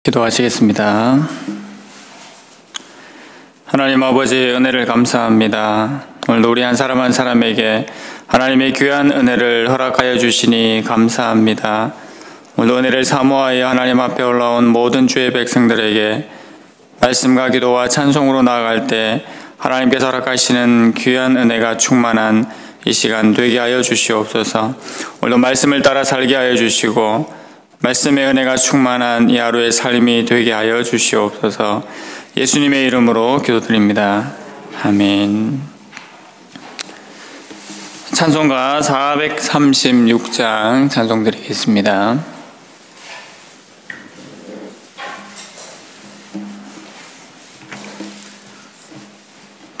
기도하시겠습니다. 하나님 아버지, 은혜를 감사합니다. 오늘도 우리 한 사람 한 사람에게 하나님의 귀한 은혜를 허락하여 주시니 감사합니다. 오늘도 은혜를 사모하여 하나님 앞에 올라온 모든 주의 백성들에게 말씀과 기도와 찬송으로 나아갈 때 하나님께서 허락하시는 귀한 은혜가 충만한 이 시간 되게 하여 주시옵소서. 오늘도 말씀을 따라 살게 하여 주시고 말씀의 은혜가 충만한 이 하루의 삶이 되게 하여 주시옵소서. 예수님의 이름으로 기도드립니다. 아멘. 찬송가 436장 찬송 드리겠습니다.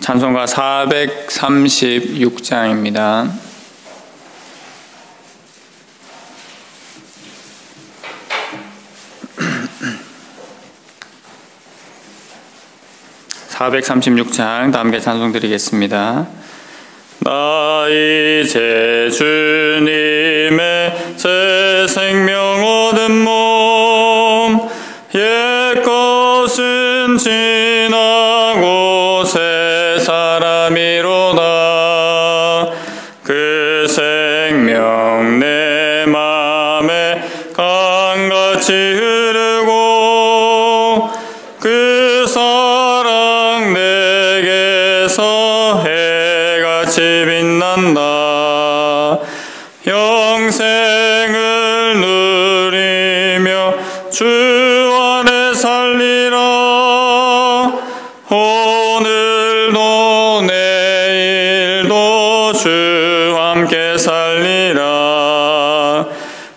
찬송가 436장입니다. (436장) 다 함께 찬송 드리겠습니다. 나 이제 주님의 새 생명 얻은 몸, 옛 것은 지나고 새 사람이로다. 그 생명 내 맘에 강같이 흐르고 그 사랑 내게서 해같이 빛난다. 영생을 누리며 주 안에 살리라. 오늘도 내일도 주 함께 살리라.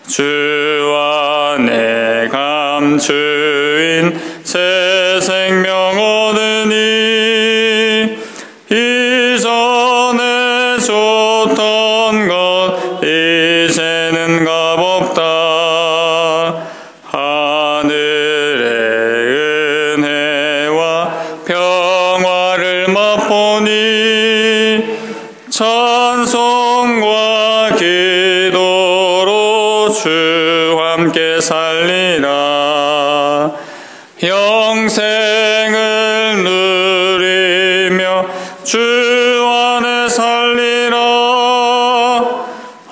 주 안에 감추인 새 생명 얻으니 이전에 줬던 것 이제는 값없다. 하늘의 은혜와 평화를 맛보니 찬송과 기도로 주 함께 살리라. 영생을 누리며 주 안에 살리라.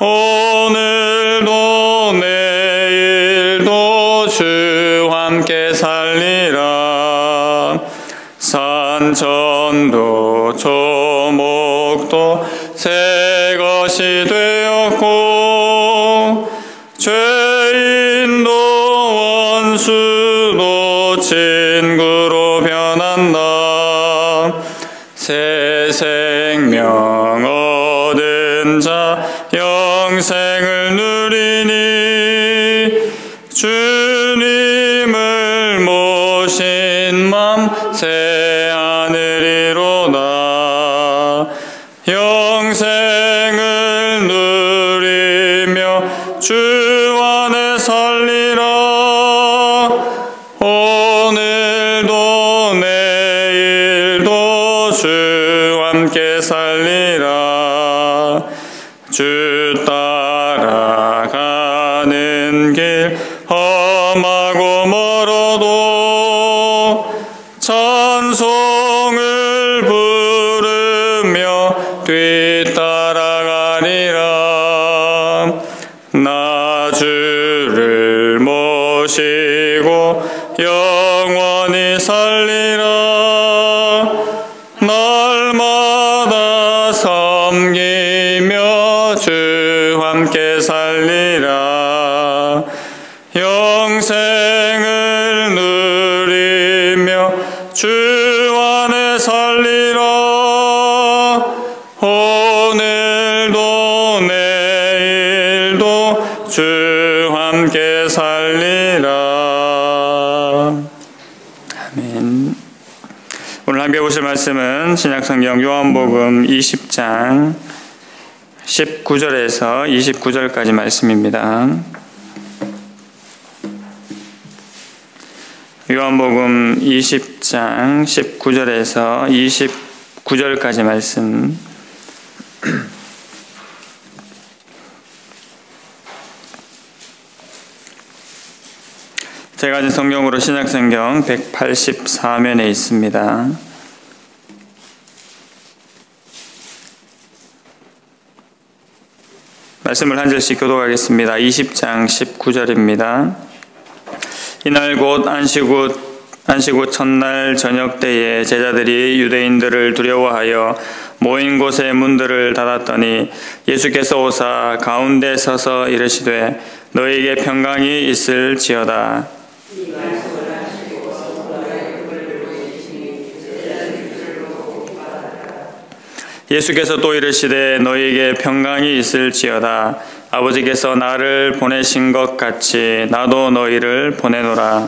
오늘도 내일도 주 함께 살리라. 산천도 조목도 새 것이 되었고 죄인도 원수도 친구로 변한다. 새 생명 얻은 자 영생을 누리니 주님을 모신 맘 새 하늘이로다. 영생을 누리며 주 안에 살리라. 오늘도 내일도 주 함께 살리라. 주 따라가는 길 험하고 멀어도 찬송을 부르며 뒤따라가리라. 나 주를 모시고 영원히 살리라. 날마다 섬기며 주 함께 살리라. 영생을 누리며 주 안에 살리라. 오늘도 내일도 주 함께 살리라. 아멘. 오늘 함께 보실 말씀은 신약성경 요한복음 20장 19절에서 29절까지 말씀입니다. 요한복음 20장 19절에서 29절까지 말씀. 제가 가진 성경으로 신약성경 184면에 있습니다. 말씀을 한 절씩 교독하겠습니다. 20장 19절입니다. 이날 곧 안식 후 첫날 저녁 때에 제자들이 유대인들을 두려워하여 모인 곳의 문들을 닫았더니 예수께서 오사 가운데 서서 이르시되 너희에게 평강이 있을지어다. 예수께서 또 이르시되 너희에게 평강이 있을지어다. 아버지께서 나를 보내신 것 같이 나도 너희를 보내노라.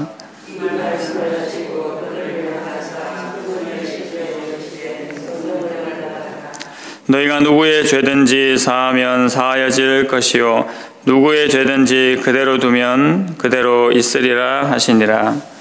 너희가 누구의 죄든지 사하면 사하여질 것이요 누구의 죄든지 그대로 두면 그대로 있으리라 하시니라.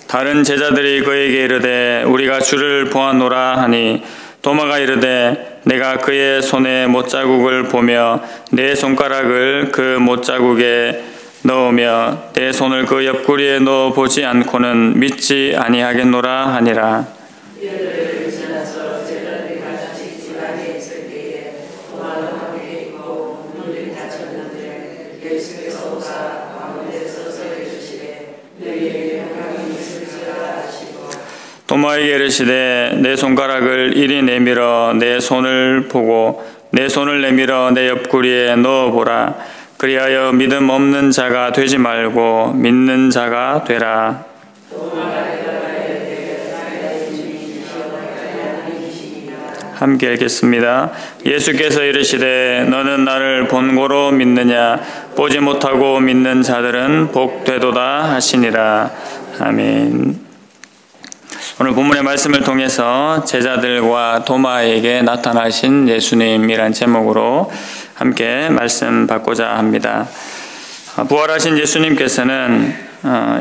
다른 제자들이 그에게 이르되 우리가 주를 보았노라 하니 도마가 이르되 내가 그의 손에 못자국을 보며 내 손가락을 그 못자국에 넣으며 내 손을 그 옆구리에 넣어 보지 않고는 믿지 아니하겠노라 하니라. 도마에게 이르시되 내 손가락을 이리 내밀어 내 손을 보고 내 손을 내밀어 내 옆구리에 넣어보라. 그리하여 믿음 없는 자가 되지 말고 믿는 자가 되라. 함께 읽겠습니다. 예수께서 이르시되 너는 나를 본고로 믿느냐 보지 못하고 믿는 자들은 복되도다 하시니라. 아멘. 오늘 본문의 말씀을 통해서 제자들과 도마에게 나타나신 예수님이란 제목으로 함께 말씀 받고자 합니다. 부활하신 예수님께서는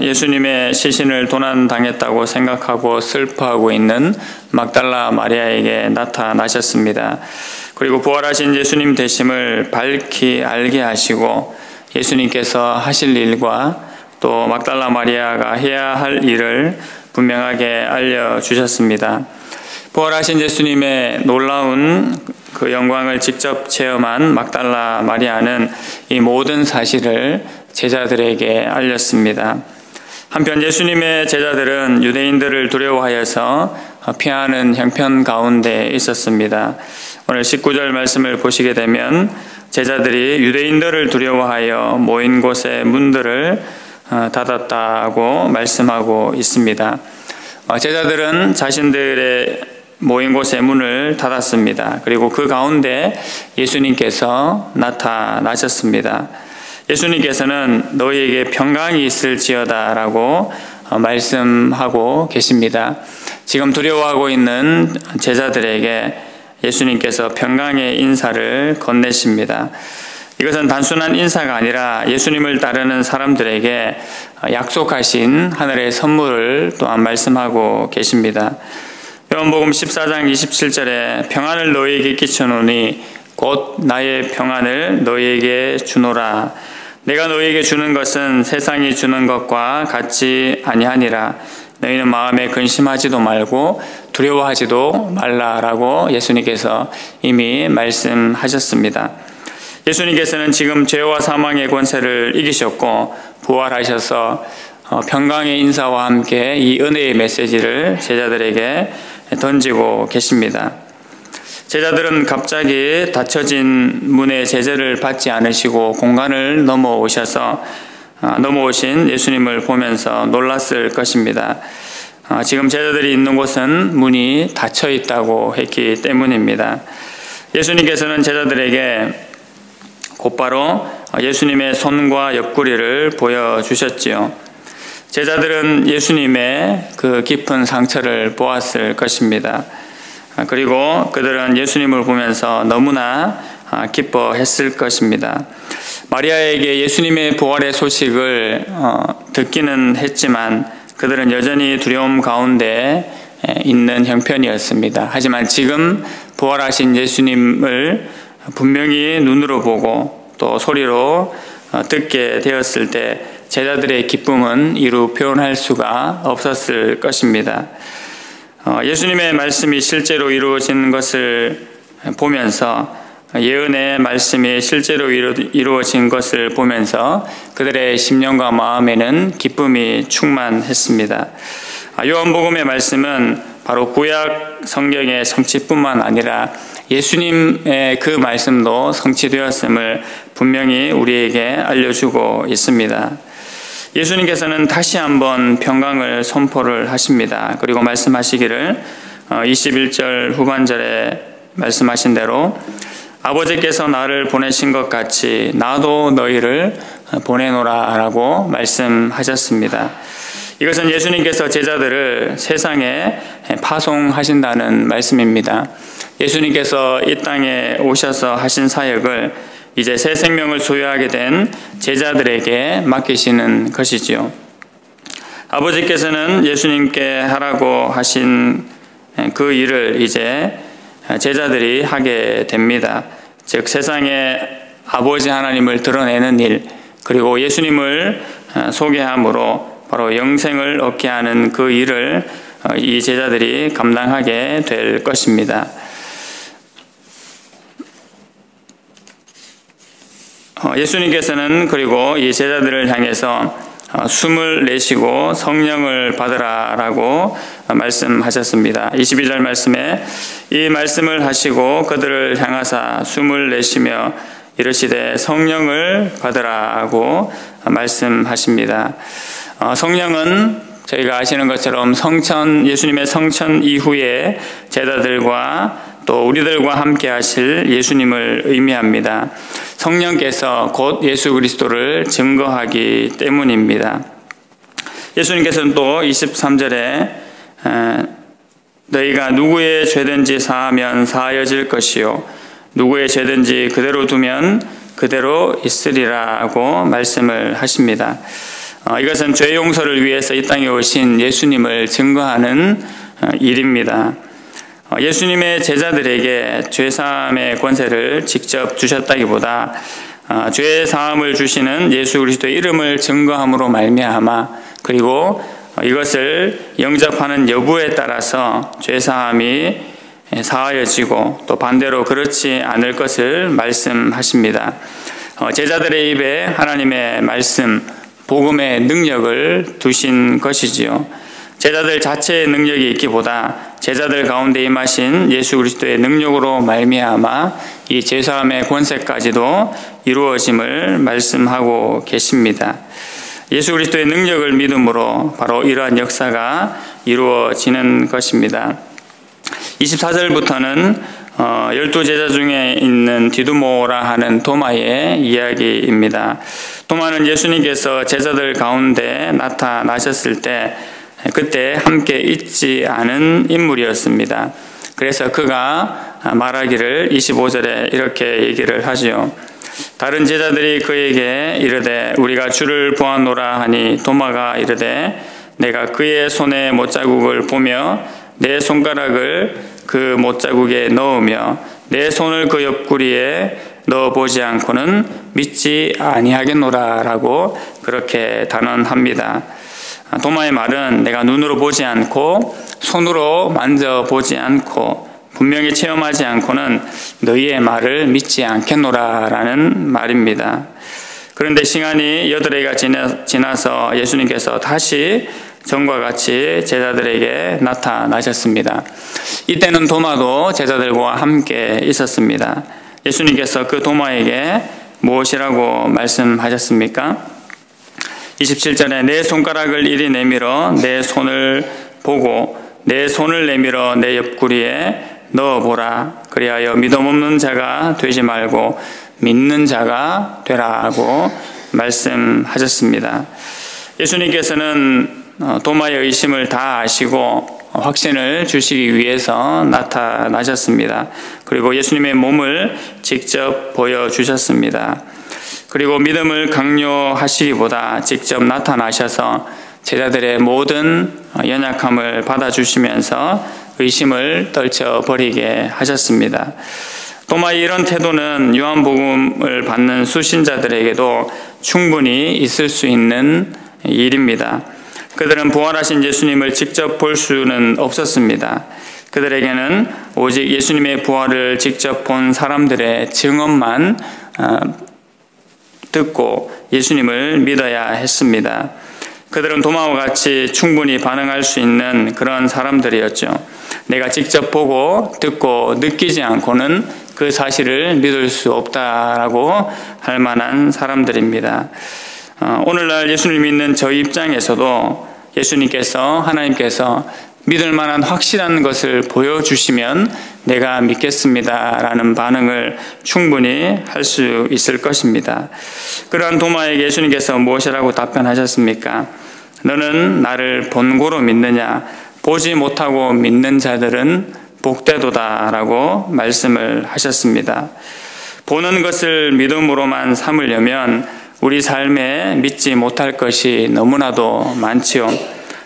예수님의 시신을 도난당했다고 생각하고 슬퍼하고 있는 막달라 마리아에게 나타나셨습니다. 그리고 부활하신 예수님 되심을 밝히 알게 하시고 예수님께서 하실 일과 또 막달라 마리아가 해야 할 일을 분명하게 알려주셨습니다. 부활하신 예수님의 놀라운 그 영광을 직접 체험한 막달라 마리아는 이 모든 사실을 제자들에게 알렸습니다. 한편 예수님의 제자들은 유대인들을 두려워하여서 피하는 형편 가운데 있었습니다. 오늘 19절 말씀을 보시게 되면 제자들이 유대인들을 두려워하여 모인 곳의 문들을 닫았다고 말씀하고 있습니다. 제자들은 자신들의 모인 곳의 문을 닫았습니다. 그리고 그 가운데 예수님께서 나타나셨습니다. 예수님께서는 너희에게 평강이 있을지어다 라고 말씀하고 계십니다. 지금 두려워하고 있는 제자들에게 예수님께서 평강의 인사를 건네십니다. 이것은 단순한 인사가 아니라 예수님을 따르는 사람들에게 약속하신 하늘의 선물을 또한 말씀하고 계십니다. 요한복음 14장 27절에 평안을 너희에게 끼쳐노니 곧 나의 평안을 너희에게 주노라. 내가 너희에게 주는 것은 세상이 주는 것과 같지 아니하니라. 너희는 마음에 근심하지도 말고 두려워하지도 말라라고 예수님께서 이미 말씀하셨습니다. 예수님께서는 지금 죄와 사망의 권세를 이기셨고 부활하셔서 평강의 인사와 함께 이 은혜의 메시지를 제자들에게 던지고 계십니다. 제자들은 갑자기 닫혀진 문의 제재를 받지 않으시고 공간을 넘어오신 예수님을 보면서 놀랐을 것입니다. 지금 제자들이 있는 곳은 문이 닫혀 있다고 했기 때문입니다. 예수님께서는 제자들에게 곧바로 예수님의 손과 옆구리를 보여주셨지요. 제자들은 예수님의 그 깊은 상처를 보았을 것입니다. 그리고 그들은 예수님을 보면서 너무나 기뻐했을 것입니다. 마리아에게 예수님의 부활의 소식을 듣기는 했지만 그들은 여전히 두려움 가운데 있는 형편이었습니다. 하지만 지금 부활하신 예수님을 분명히 눈으로 보고 또 소리로 듣게 되었을 때 제자들의 기쁨은 이루 표현할 수가 없었을 것입니다. 예수님의 말씀이 실제로 이루어진 것을 보면서, 예언의 말씀이 실제로 이루어진 것을 보면서 그들의 심령과 마음에는 기쁨이 충만했습니다. 요한복음의 말씀은 바로 구약 성경의 성취뿐만 아니라 예수님의 그 말씀도 성취되었음을 분명히 우리에게 알려주고 있습니다. 예수님께서는 다시 한번 평강을 선포를 하십니다. 그리고 말씀하시기를 21절 후반절에 말씀하신 대로 아버지께서 나를 보내신 것 같이 나도 너희를 보내노라 라고 말씀하셨습니다. 이것은 예수님께서 제자들을 세상에 파송하신다는 말씀입니다. 예수님께서 이 땅에 오셔서 하신 사역을 이제 새 생명을 소유하게 된 제자들에게 맡기시는 것이지요. 아버지께서는 예수님께 하라고 하신 그 일을 이제 제자들이 하게 됩니다. 즉 세상에 아버지 하나님을 드러내는 일, 그리고 예수님을 소개함으로 바로 영생을 얻게 하는 그 일을 이 제자들이 감당하게 될 것입니다. 예수님께서는 그리고 이 제자들을 향해서 숨을 내쉬고 성령을 받으라라고 말씀하셨습니다. 22절 말씀에 이 말씀을 하시고 그들을 향하사 숨을 내쉬며 이르시되 성령을 받으라고 말씀하십니다. 성령은 저희가 아시는 것처럼 예수님의 성천 이후에 제자들과 또 우리들과 함께 하실 예수님을 의미합니다. 성령께서 곧 예수 그리스도를 증거하기 때문입니다. 예수님께서는 또 23절에 너희가 누구의 죄든지 사하면 사하여질 것이요 누구의 죄든지 그대로 두면 그대로 있으리라고 말씀을 하십니다. 이것은 죄 용서를 위해서 이 땅에 오신 예수님을 증거하는 일입니다. 예수님의 제자들에게 죄사함의 권세를 직접 주셨다기보다 죄사함을 주시는 예수 그리스도의 이름을 증거함으로 말미암아, 그리고 이것을 영접하는 여부에 따라서 죄사함이 사하여지고 또 반대로 그렇지 않을 것을 말씀하십니다. 제자들의 입에 하나님의 말씀, 복음의 능력을 두신 것이지요. 제자들 자체의 능력이 있기보다 제자들 가운데 임하신 예수 그리스도의 능력으로 말미암아 이 죄사함의 권세까지도 이루어짐을 말씀하고 계십니다. 예수 그리스도의 능력을 믿음으로 바로 이러한 역사가 이루어지는 것입니다. 24절부터는 12제자 중에 있는 디두모라 하는 도마의 이야기입니다. 도마는 예수님께서 제자들 가운데 나타나셨을 때 그때 함께 있지 않은 인물이었습니다. 그래서 그가 말하기를 25절에 이렇게 얘기를 하지요. 다른 제자들이 그에게 이르되 우리가 주를 보았노라 하니 도마가 이르되 내가 그의 손에 못자국을 보며 내 손가락을 그 못자국에 넣으며 내 손을 그 옆구리에 넣어보지 않고는 믿지 아니하겠노라 라고 그렇게 단언합니다. 도마의 말은 내가 눈으로 보지 않고 손으로 만져보지 않고 분명히 체험하지 않고는 너희의 말을 믿지 않겠노라 라는 말입니다. 그런데 시간이 8해가 지나서 예수님께서 다시 전과 같이 제자들에게 나타나셨습니다. 이때는 도마도 제자들과 함께 있었습니다. 예수님께서 그 도마에게 무엇이라고 말씀하셨습니까? 27절에 내 손가락을 이리 내밀어 내 손을 보고 내 손을 내밀어 내 옆구리에 넣어보라. 그리하여 믿음 없는 자가 되지 말고 믿는 자가 되라고 말씀하셨습니다. 예수님께서는 도마의 의심을 다 아시고 확신을 주시기 위해서 나타나셨습니다. 그리고 예수님의 몸을 직접 보여주셨습니다. 그리고 믿음을 강요하시기보다 직접 나타나셔서 제자들의 모든 연약함을 받아주시면서 의심을 떨쳐버리게 하셨습니다. 도마의 이런 태도는 요한복음을 받는 수신자들에게도 충분히 있을 수 있는 일입니다. 그들은 부활하신 예수님을 직접 볼 수는 없었습니다. 그들에게는 오직 예수님의 부활을 직접 본 사람들의 증언만 듣고 예수님을 믿어야 했습니다. 그들은 도마와 같이 충분히 반응할 수 있는 그런 사람들이었죠. 내가 직접 보고 듣고 느끼지 않고는 그 사실을 믿을 수 없다라고 할 만한 사람들입니다. 오늘날 예수님을 믿는 저희 입장에서도 하나님께서 믿을 만한 확실한 것을 보여주시면 내가 믿겠습니다라는 반응을 충분히 할 수 있을 것입니다. 그러한 도마에게 예수님께서 무엇이라고 답변하셨습니까? 너는 나를 본고로 믿느냐? 보지 못하고 믿는 자들은 복되도다라고 말씀을 하셨습니다. 보는 것을 믿음으로만 삼으려면 우리 삶에 믿지 못할 것이 너무나도 많지요.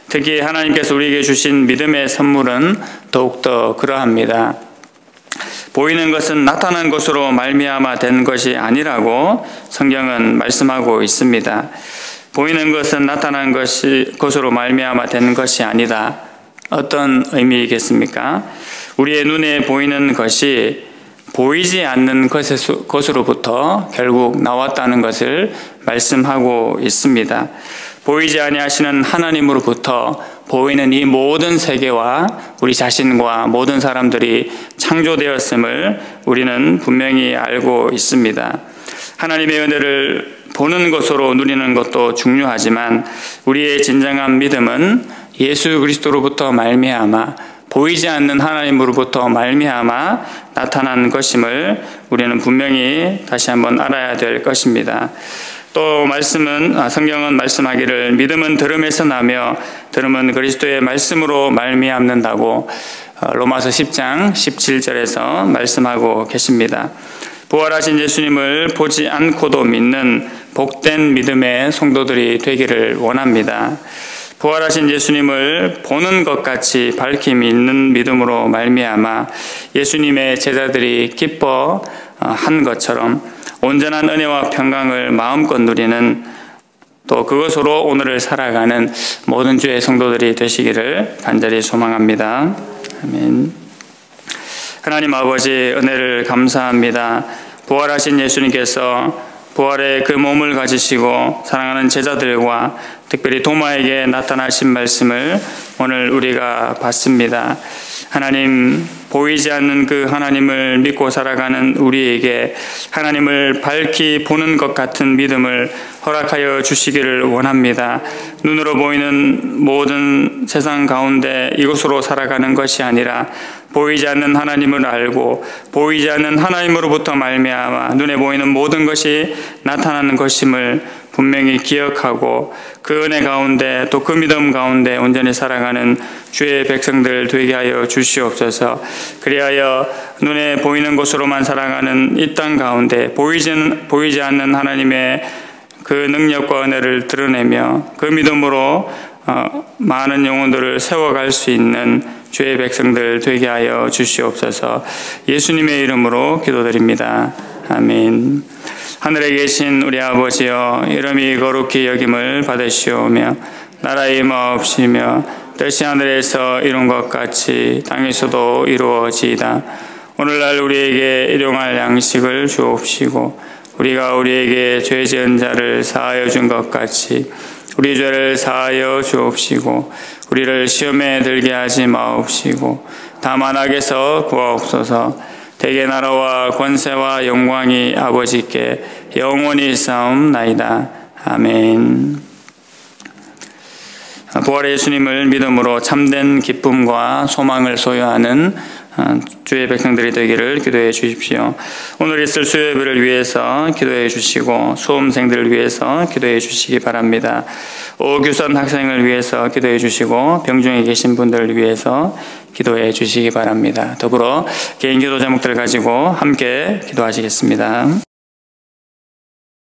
특히 하나님께서 우리에게 주신 믿음의 선물은 더욱더 그러합니다. 보이는 것은 나타난 것으로 말미암아 된 것이 아니라고 성경은 말씀하고 있습니다. 보이는 것은 나타난 것으로 말미암아 된 것이 아니다. 어떤 의미이겠습니까? 우리의 눈에 보이는 것이 보이지 않는 것으로부터 결국 나왔다는 것을 말씀하고 있습니다. 보이지 아니하시는 하나님으로부터 보이는 이 모든 세계와 우리 자신과 모든 사람들이 창조되었음을 우리는 분명히 알고 있습니다. 하나님의 은혜를 보는 것으로 누리는 것도 중요하지만 우리의 진정한 믿음은 예수 그리스도로부터 말미암아 보이지 않는 하나님으로부터 말미암아 나타난 것임을 우리는 분명히 다시 한번 알아야 될 것입니다. 또 성경은 말씀하기를 믿음은 들음에서 나며 들음은 그리스도의 말씀으로 말미암는다고 로마서 10장 17절에서 말씀하고 계십니다. 부활하신 예수님을 보지 않고도 믿는 복된 믿음의 성도들이 되기를 원합니다. 부활하신 예수님을 보는 것 같이 밝힘이 있는 믿음으로 말미암아 예수님의 제자들이 기뻐한 것처럼 온전한 은혜와 평강을 마음껏 누리는 또 그것으로 오늘을 살아가는 모든 주의 성도들이 되시기를 간절히 소망합니다. 아멘. 하나님 아버지 은혜를 감사합니다. 부활하신 예수님께서 부활의 그 몸을 가지시고 사랑하는 제자들과 특별히 도마에게 나타나신 말씀을 오늘 우리가 봤습니다. 하나님, 보이지 않는 그 하나님을 믿고 살아가는 우리에게 하나님을 밝히 보는 것 같은 믿음을 허락하여 주시기를 원합니다. 눈으로 보이는 모든 세상 가운데 이곳으로 살아가는 것이 아니라 보이지 않는 하나님을 알고 보이지 않는 하나님으로부터 말미암아 눈에 보이는 모든 것이 나타나는 것임을 분명히 기억하고 그 은혜 가운데 또 그 믿음 가운데 온전히 살아가는 주의 백성들 되게 하여 주시옵소서. 그리하여 눈에 보이는 것으로만 살아가는 이 땅 가운데 보이지 않는 하나님의 그 능력과 은혜를 드러내며 그 믿음으로 많은 영혼들을 세워갈 수 있는 주의 백성들 되게 하여 주시옵소서. 예수님의 이름으로 기도드립니다. 아멘. 하늘에 계신 우리 아버지여, 이름이 거룩히 여김을 받으시오며 나라의 마옵시며 뜻이 하늘에서 이룬 것 같이 땅에서도 이루어지이다. 오늘날 우리에게 일용할 양식을 주옵시고 우리가 우리에게 죄 지은 자를 사하여 준 것 같이 우리 죄를 사하여 주옵시고 우리를 시험에 들게 하지 마옵시고 다만 악에서 구하옵소서. 대개 나라와 권세와 영광이 아버지께 영원히 있사옵나이다. 아멘. 부활의 예수님을 믿음으로 참된 기쁨과 소망을 소유하는 주의 백성들이 되기를 기도해 주십시오. 오늘 있을 수요예배를 위해서 기도해 주시고 수험생들을 위해서 기도해 주시기 바랍니다. 오규선 학생을 위해서 기도해 주시고 병중에 계신 분들을 위해서 기도해 주시기 바랍니다. 더불어 개인 기도 제목들을 가지고 함께 기도하시겠습니다.